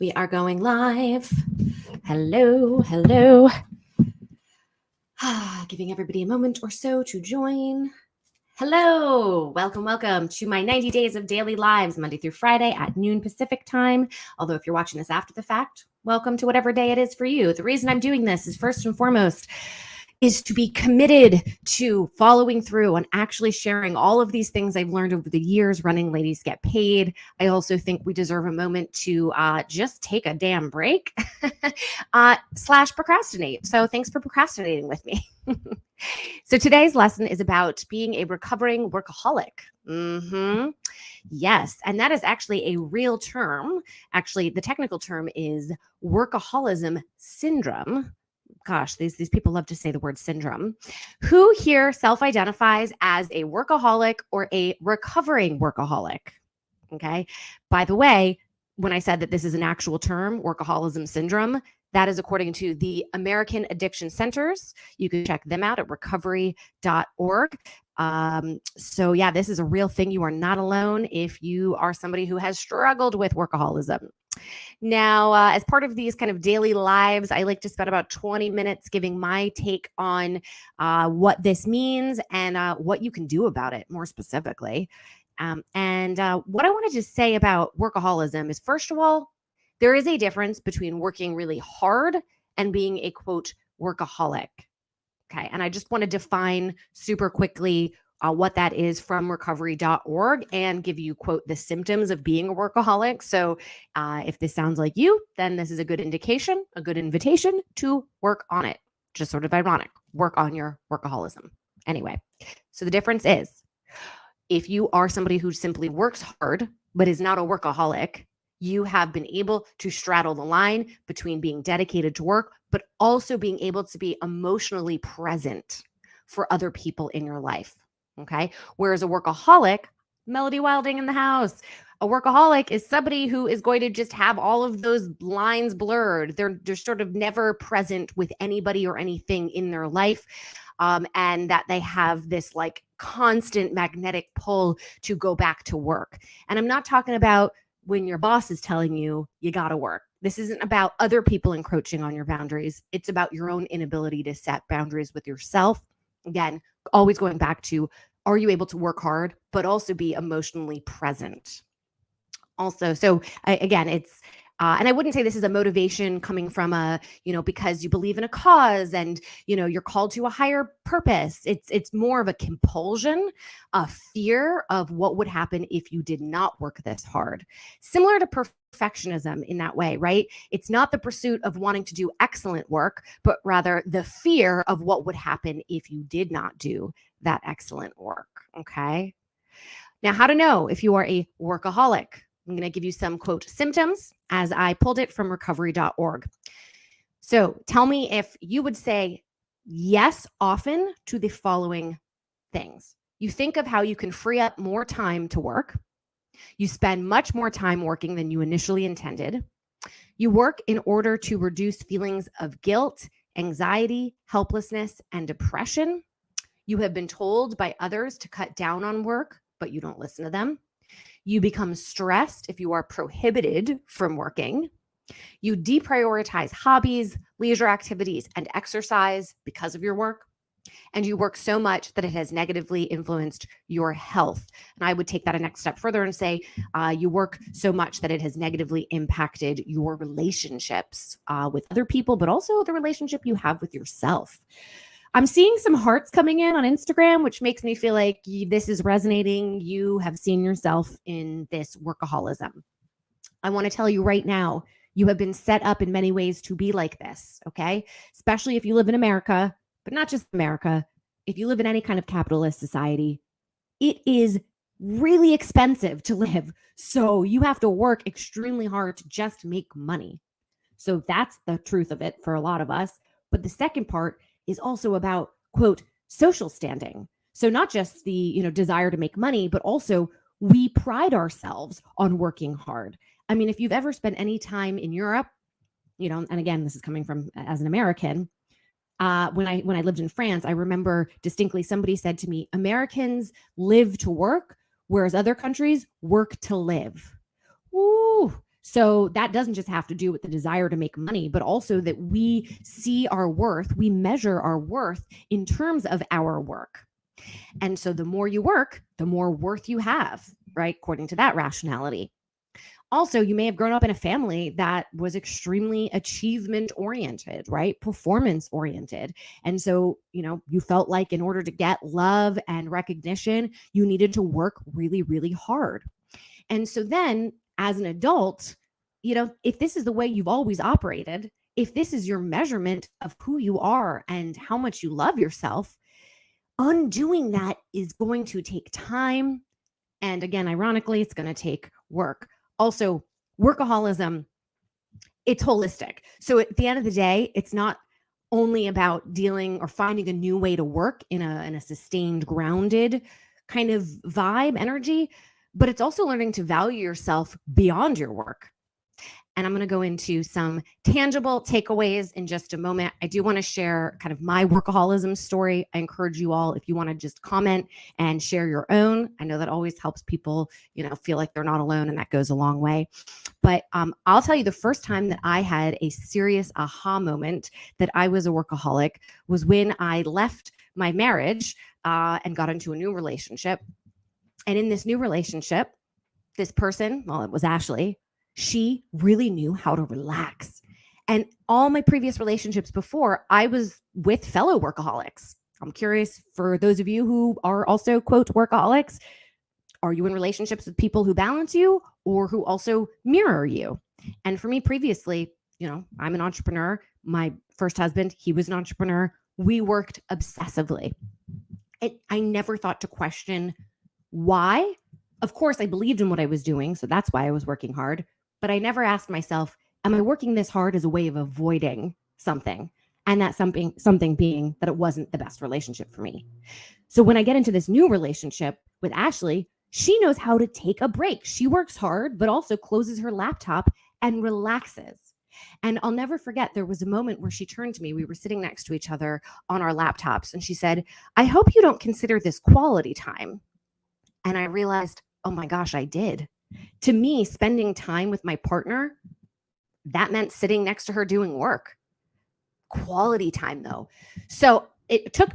We are going live. Hello. Giving everybody a moment or so to join. Hello, welcome to my 90 days of daily lives, Monday through Friday at noon Pacific time. Although if you're watching this after the fact, welcome to whatever day it is for you. The reason I'm doing this is first and foremost is to be committed to following through on actually sharing all of these things I've learned over the years running Ladies Get Paid. I also think we deserve a moment to just take a damn break / procrastinate. So thanks for procrastinating with me. So today's lesson is about being a recovering workaholic. Yes, and that is actually a real term. Actually, the technical term is workaholism syndrome. Gosh, these people love to say the word syndrome. Who here self-identifies as a workaholic or a recovering workaholic? Okay. By the way, when I said that this is an actual term, workaholism syndrome, that is according to the American Addiction Centers. You can check them out at recovery.org. So yeah, this is a real thing. You are not alone if you are somebody who has struggled with workaholism. Now, as part of these kind of daily lives, I like to spend about 20 minutes giving my take on what this means and what you can do about it more specifically. What I wanted to say about workaholism is, first of all, there is a difference between working really hard and being a, quote, workaholic. Okay. And I just want to define super quickly what that is from recovery.org and give you, quote, the symptoms of being a workaholic. So if this sounds like you, then this is a good indication, a good invitation to work on it. Just sort of ironic. Work on your workaholism. Anyway, so the difference is if you are somebody who simply works hard but is not a workaholic, you have been able to straddle the line between being dedicated to work, but also being able to be emotionally present for other people in your life. Okay. Whereas a workaholic, Melody Wilding in the house, a workaholic is somebody who is going to just have all of those lines blurred. They're sort of never present with anybody or anything in their life. And that they have this like constant magnetic pull to go back to work. And I'm not talking about when your boss is telling you got to work. This isn't about other people encroaching on your boundaries. It's about your own inability to set boundaries with yourself. Again, always going back to, are you able to work hard, but also be emotionally present? Also, so again, it's, and I wouldn't say this is a motivation coming from because you believe in a cause and, you're called to a higher purpose. It's more of a compulsion, a fear of what would happen if you did not work this hard. Similar to perfectionism in that way, right? It's not the pursuit of wanting to do excellent work, but rather the fear of what would happen if you did not do that excellent work. Okay. Now, how to know if you are a workaholic? I'm going to give you some, quote, symptoms as I pulled it from recovery.org. So tell me if you would say yes often to the following things. You think of how you can free up more time to work. You spend much more time working than you initially intended. You work in order to reduce feelings of guilt, anxiety, helplessness, and depression. You have been told by others to cut down on work, but you don't listen to them. You become stressed if you are prohibited from working. You deprioritize hobbies, leisure activities, and exercise because of your work. And you work so much that it has negatively influenced your health. And I would take that a next step further and say you work so much that it has negatively impacted your relationships with other people, but also the relationship you have with yourself. I'm seeing some hearts coming in on Instagram, which makes me feel like this is resonating. You have seen yourself in this workaholism. I want to tell you right now, you have been set up in many ways to be like this, okay? Especially if you live in America, but not just America. If you live in any kind of capitalist society, it is really expensive to live. So you have to work extremely hard to just make money. So that's the truth of it for a lot of us. But the second part is also about, quote, social standing. So not just the, desire to make money, but also we pride ourselves on working hard. I mean, if you've ever spent any time in Europe, and again, this is coming from as an American, when I lived in France, I remember distinctly somebody said to me, Americans live to work, whereas other countries work to live. Ooh, So that doesn't just have to do with the desire to make money, but also that we see our worth, we measure our worth in terms of our work. And so the more you work, the more worth you have, right? According to that rationality. Also, you may have grown up in a family that was extremely achievement oriented, right? Performance oriented. And so, you felt like in order to get love and recognition, you needed to work really, really hard. And so then as an adult, if this is the way you've always operated, if this is your measurement of who you are and how much you love yourself, undoing that is going to take time. And again, ironically, it's going to take work. Also, workaholism, it's holistic. So at the end of the day, it's not only about dealing or finding a new way to work in a sustained, grounded kind of vibe, energy, but it's also learning to value yourself beyond your work. And I'm going to go into some tangible takeaways in just a moment. I do want to share kind of my workaholism story. I encourage you all, if you want to just comment and share your own. I know that always helps people, feel like they're not alone, and that goes a long way. But I'll tell you, the first time that I had a serious aha moment that I was a workaholic was when I left my marriage and got into a new relationship. And in this new relationship, this person, well, it was Ashley, she really knew how to relax. And all my previous relationships before, I was with fellow workaholics. I'm curious, for those of you who are also, quote, workaholics, are you in relationships with people who balance you or who also mirror you? And for me previously, I'm an entrepreneur. My first husband, he was an entrepreneur. We worked obsessively. I never thought to question why. Of course, I believed in what I was doing, so that's why I was working hard. But I never asked myself, am I working this hard as a way of avoiding something? And that something being that it wasn't the best relationship for me. So when I get into this new relationship with Ashley, she knows how to take a break. She works hard, but also closes her laptop and relaxes. And I'll never forget, there was a moment where she turned to me. We were sitting next to each other on our laptops, and she said, I hope you don't consider this quality time. And I realized, oh my gosh, I did. To me, spending time with my partner, that meant sitting next to her doing work. Quality time, though. So it took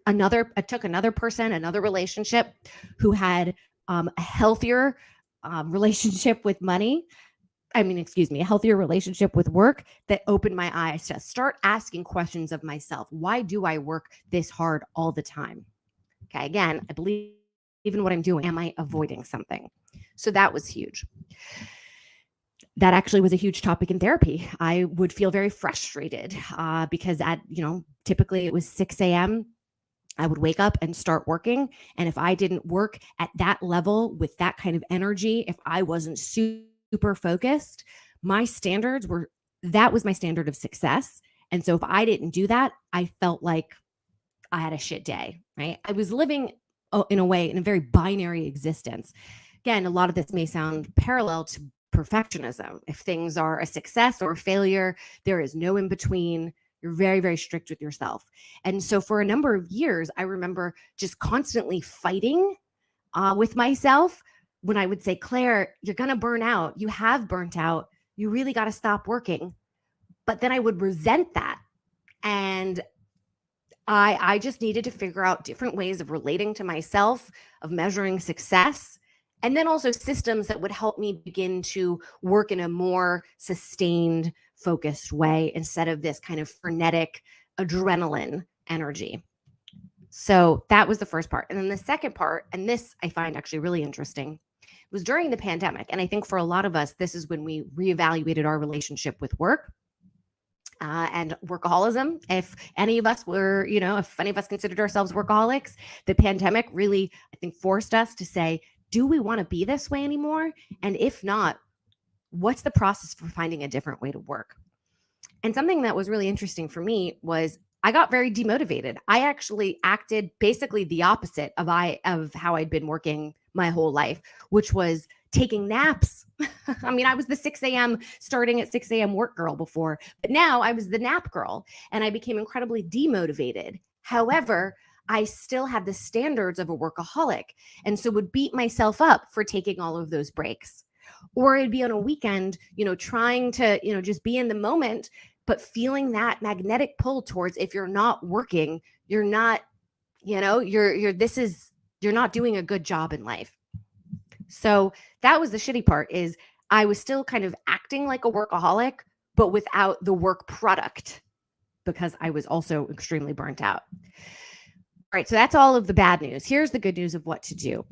another person, another relationship who had a healthier relationship with money. A healthier relationship with work that opened my eyes to start asking questions of myself. Why do I work this hard all the time? Okay, again, I believe in what I'm doing. Am I avoiding something? So that was huge. That actually was a huge topic in therapy. I would feel very frustrated because typically it was 6 a.m. I would wake up and start working. And if I didn't work at that level with that kind of energy, if I wasn't super focused, that was my standard of success. And so if I didn't do that, I felt like I had a shit day, right? I was living in a very binary existence. Again, a lot of this may sound parallel to perfectionism. If things are a success or a failure, there is no in between. You're very, very strict with yourself. And so for a number of years, I remember just constantly fighting with myself when I would say, Claire, you're going to burn out. You have burnt out. You really got to stop working. But then I would resent that. And I just needed to figure out different ways of relating to myself, of measuring success, and then also systems that would help me begin to work in a more sustained, focused way instead of this kind of frenetic adrenaline energy. So that was the first part. And then the second part, and this I find actually really interesting, was during the pandemic. And I think for a lot of us, this is when we reevaluated our relationship with work. And workaholism. If any of us considered ourselves workaholics, the pandemic really, I think, forced us to say, do we want to be this way anymore? And if not, what's the process for finding a different way to work? And something that was really interesting for me was I got very demotivated. I actually acted basically the opposite of how I'd been working my whole life, which was taking naps. I was the 6 a.m. starting at 6 a.m. work girl before, but now I was the nap girl and I became incredibly demotivated. However, I still had the standards of a workaholic and so would beat myself up for taking all of those breaks. Or it'd be on a weekend, trying to, just be in the moment, but feeling that magnetic pull towards, if you're not working, you're not, you're not doing a good job in life. So that was the shitty part, is I was still kind of acting like a workaholic, but without the work product, because I was also extremely burnt out. All right, so that's all of the bad news. Here's the good news of what to do.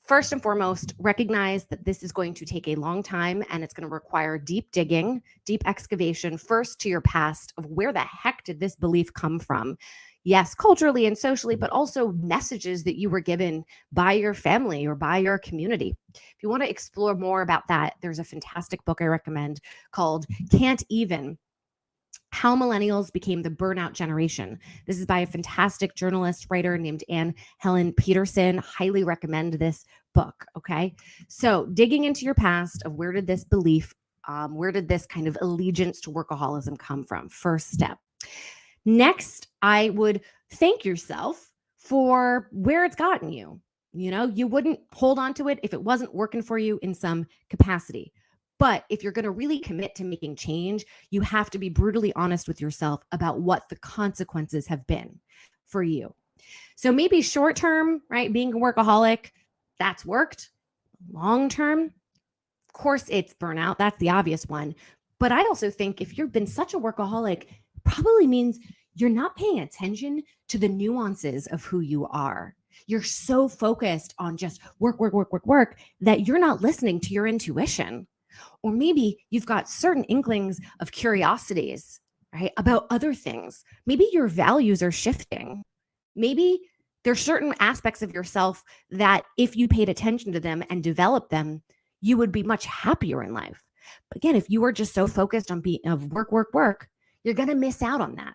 First and foremost, recognize that this is going to take a long time, and it's going to require deep digging, deep excavation, first to your past of where the heck did this belief come from? Yes, culturally and socially, but also messages that you were given by your family or by your community. If you want to explore more about that, there's a fantastic book I recommend called Can't Even: How Millennials Became the Burnout Generation. This is by a fantastic journalist, writer named Anne Helen Peterson. Highly recommend this book, okay? So digging into your past of where did this belief, where did this kind of allegiance to workaholism come from? First step. Next, I would thank yourself for where it's gotten you. You wouldn't hold on to it if it wasn't working for you in some capacity. But if you're going to really commit to making change, you have to be brutally honest with yourself about what the consequences have been for you. So maybe short term, right? Being a workaholic, that's worked. Long term, of course, it's burnout. That's the obvious one. But I also think if you've been such a workaholic, probably means you're not paying attention to the nuances of who you are. You're so focused on just work that you're not listening to your intuition. Or maybe you've got certain inklings of curiosities, right, about other things. Maybe your values are shifting. Maybe there's certain aspects of yourself that if you paid attention to them and developed them, you would be much happier in life. But again, if you are just so focused on work, you're going to miss out on that.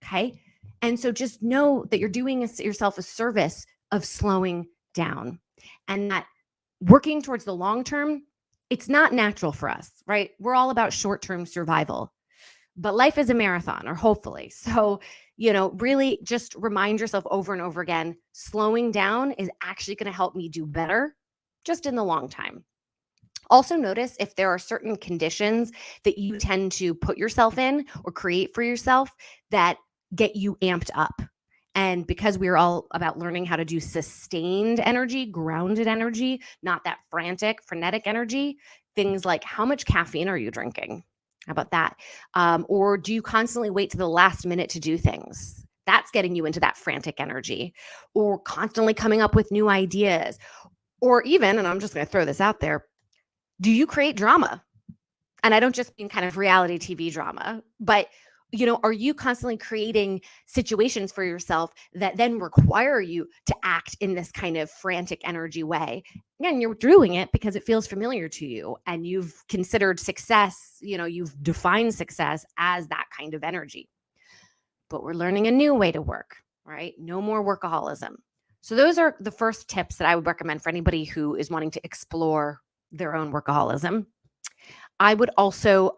Okay. And so just know that you're doing yourself a service of slowing down, and that working towards the long term, it's not natural for us, right? We're all about short-term survival, but life is a marathon, or hopefully. So, really just remind yourself over and over again, slowing down is actually going to help me do better just in the long time. Also notice if there are certain conditions that you tend to put yourself in or create for yourself that get you amped up. And because we're all about learning how to do sustained energy, grounded energy, not that frantic, frenetic energy, things like how much caffeine are you drinking? How about that? Or do you constantly wait to the last minute to do things? That's getting you into that frantic energy. Or constantly coming up with new ideas. Or even, and I'm just going to throw this out there, do you create drama? And I don't just mean kind of reality TV drama, but are you constantly creating situations for yourself that then require you to act in this kind of frantic energy way? Again, you're doing it because it feels familiar to you, and you've considered success, you've defined success as that kind of energy. But we're learning a new way to work, right? No more workaholism. So those are the first tips that I would recommend for anybody who is wanting to explore their own workaholism. I would also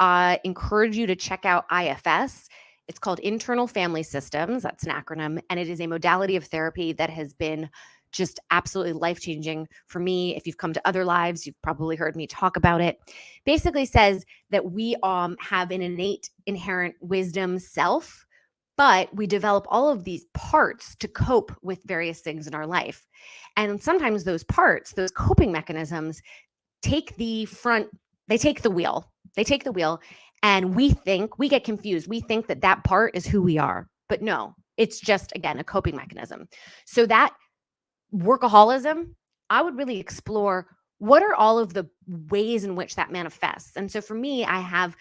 encourage you to check out IFS. It's called Internal Family Systems. That's an acronym, and it is a modality of therapy that has been just absolutely life-changing for me. If you've come to other lives, you've probably heard me talk about it. Basically says that we have an innate, inherent wisdom self, but we develop all of these parts to cope with various things in our life. And sometimes those parts, those coping mechanisms, take the wheel. They take the wheel, and we get confused. We think that part is who we are, but no, it's just, again, a coping mechanism. So that workaholism, I would really explore what are all of the ways in which that manifests. And so for me, I have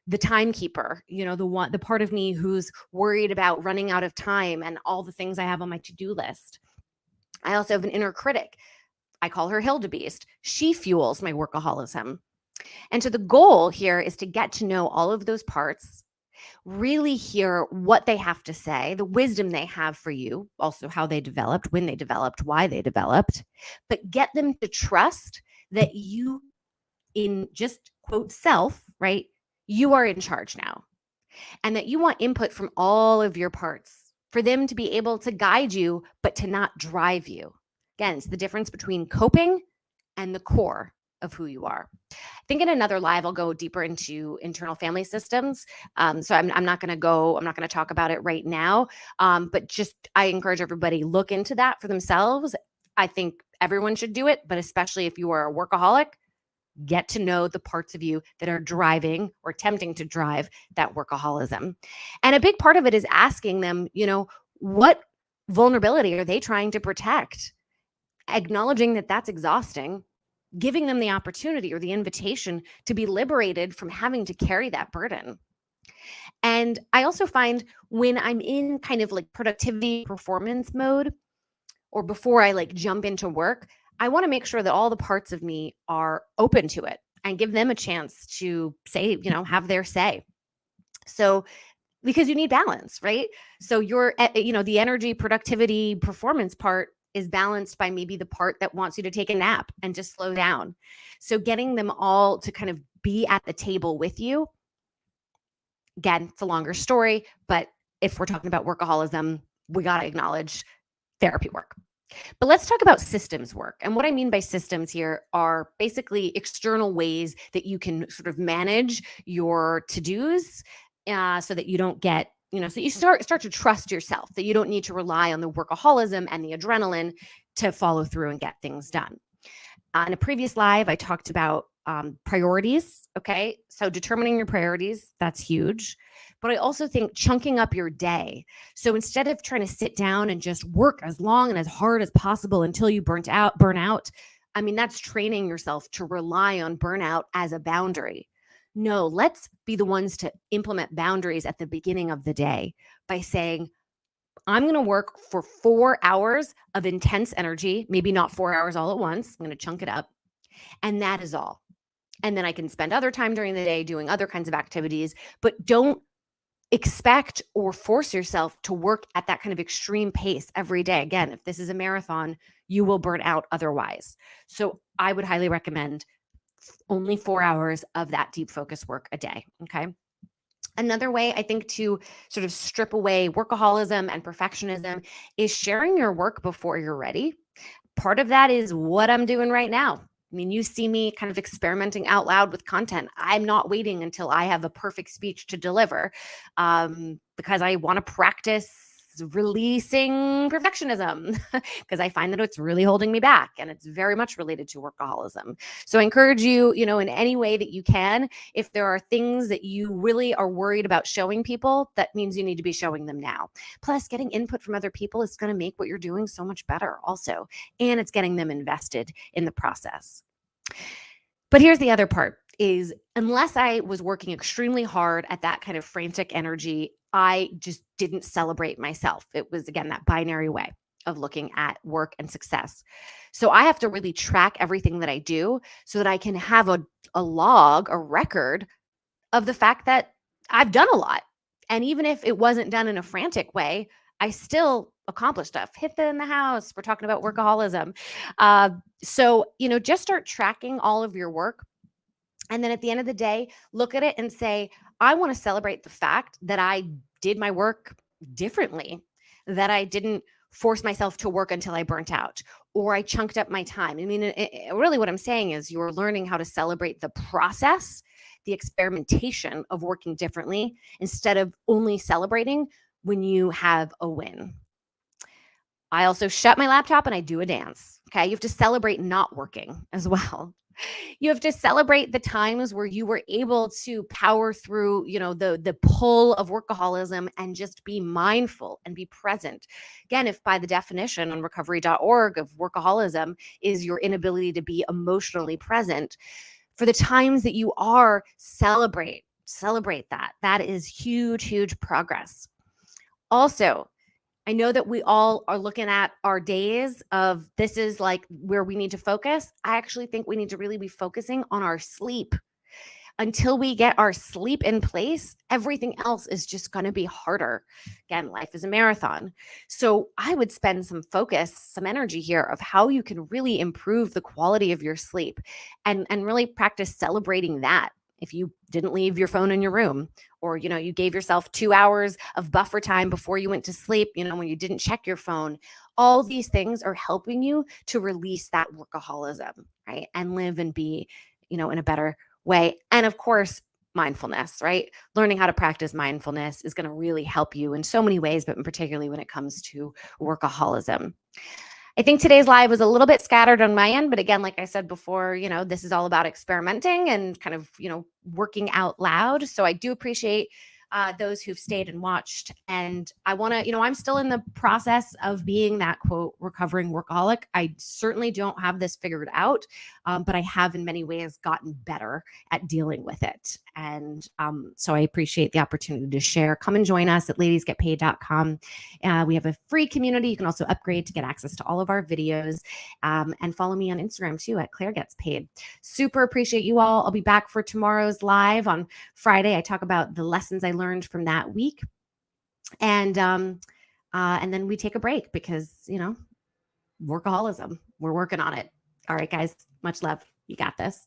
the timekeeper, the part of me who's worried about running out of time and all the things I have on my to-do list. I also have an inner critic. I call her Hildebeest. She fuels my workaholism. And so the goal here is to get to know all of those parts, really hear what they have to say, the wisdom they have for you, also how they developed, when they developed, why they developed, but get them to trust that you, in just quote self, right, you are in charge now, and that you want input from all of your parts for them to be able to guide you, but to not drive you. Again, it's the difference between coping and the core. of who you are. I think in another live, I'll go deeper into internal family systems. So I'm not going to talk about it right now. But just, I encourage everybody look into that for themselves. I think everyone should do it, but especially if you are a workaholic, get to know the parts of you that are driving or attempting to drive that workaholism. And a big part of it is asking them, what vulnerability are they trying to protect? Acknowledging that that's exhausting, giving them the opportunity or the invitation to be liberated from having to carry that burden. And I also find when I'm in kind of like productivity performance mode, or before I like jump into work, I want to make sure that all the parts of me are open to it and give them a chance to say, have their say. So, because you need balance, right? So the energy, productivity, performance part is balanced by maybe the part that wants you to take a nap and just slow down. So getting them all to kind of be at the table with you. Again, it's a longer story, but if we're talking about workaholism, we got to acknowledge therapy work. But let's talk about systems work. And what I mean by systems here are basically external ways that you can sort of manage your to-dos so that you don't get, so you start to trust yourself, that you don't need to rely on the workaholism and the adrenaline to follow through and get things done. In a previous live, I talked about priorities. Okay. So determining your priorities, that's huge. But I also think chunking up your day. So instead of trying to sit down and just work as long and as hard as possible until you burn out, I mean, that's training yourself to rely on burnout as a boundary. No, let's be the ones to implement boundaries at the beginning of the day by saying, I'm going to work for 4 hours of intense energy, maybe not 4 hours all at once. I'm going to chunk it up. And that is all. And then I can spend other time during the day doing other kinds of activities, but don't expect or force yourself to work at that kind of extreme pace every day. Again, if this is a marathon, you will burn out otherwise. So I would highly recommend only 4 hours of that deep focus work a day. Okay. Another way I think to sort of strip away workaholism and perfectionism is sharing your work before you're ready. Part of that is what I'm doing right now. I mean, you see me kind of experimenting out loud with content. I'm not waiting until I have a perfect speech to deliver because I want to practice releasing perfectionism because I find that it's really holding me back, and it's very much related to workaholism. So I encourage you, in any way that you can, if there are things that you really are worried about showing people, that means you need to be showing them now. Plus, getting input from other people is going to make what you're doing so much better also, and it's getting them invested in the process. But here's the other part is, unless I was working extremely hard at that kind of frantic energy, I just didn't celebrate myself. It was, again, that binary way of looking at work and success. So I have to really track everything that I do so that I can have a log, a record of the fact that I've done a lot. And even if it wasn't done in a frantic way, I still accomplished stuff. Hit in the house. We're talking about workaholism. So, just start tracking all of your work. And then at the end of the day, look at it and say, I want to celebrate the fact that I did my work differently, that I didn't force myself to work until I burnt out, or I chunked up my time. I mean, really what I'm saying is you're learning how to celebrate the process, the experimentation of working differently, instead of only celebrating when you have a win. I also shut my laptop and I do a dance. Okay. You have to celebrate not working as well. You have to celebrate the times where you were able to power through, the pull of workaholism and just be mindful and be present. Again, if by the definition on recovery.org of workaholism is your inability to be emotionally present, for the times that you are, celebrate that. That is huge, huge progress. Also, I know that we all are looking at our days of this is like where we need to focus. I actually think we need to really be focusing on our sleep. Until we get our sleep in place, everything else is just going to be harder. Again, life is a marathon. So I would spend some focus, some energy here of how you can really improve the quality of your sleep and really practice celebrating that if you didn't leave your phone in your room, or, you gave yourself 2 hours of buffer time before you went to sleep, when you didn't check your phone. All these things are helping you to release that workaholism, right? And live and be, in a better way. And of course, mindfulness, right? Learning how to practice mindfulness is going to really help you in so many ways, but particularly when it comes to workaholism. I think today's live was a little bit scattered on my end, but again, like I said before, this is all about experimenting and kind of, working out loud. So I do appreciate those who've stayed and watched. And I want to, I'm still in the process of being that quote recovering workaholic. I certainly don't have this figured out, but I have in many ways gotten better at dealing with it. And so I appreciate the opportunity to share. Come and join us at ladiesgetpaid.com. We have a free community. You can also upgrade to get access to all of our videos, and follow me on Instagram too at Claire Gets Paid. Super appreciate you all. I'll be back for tomorrow's live on Friday. I talk about the lessons I learned from that week, and then we take a break because workaholism. We're working on it. All right, guys. Much love. You got this.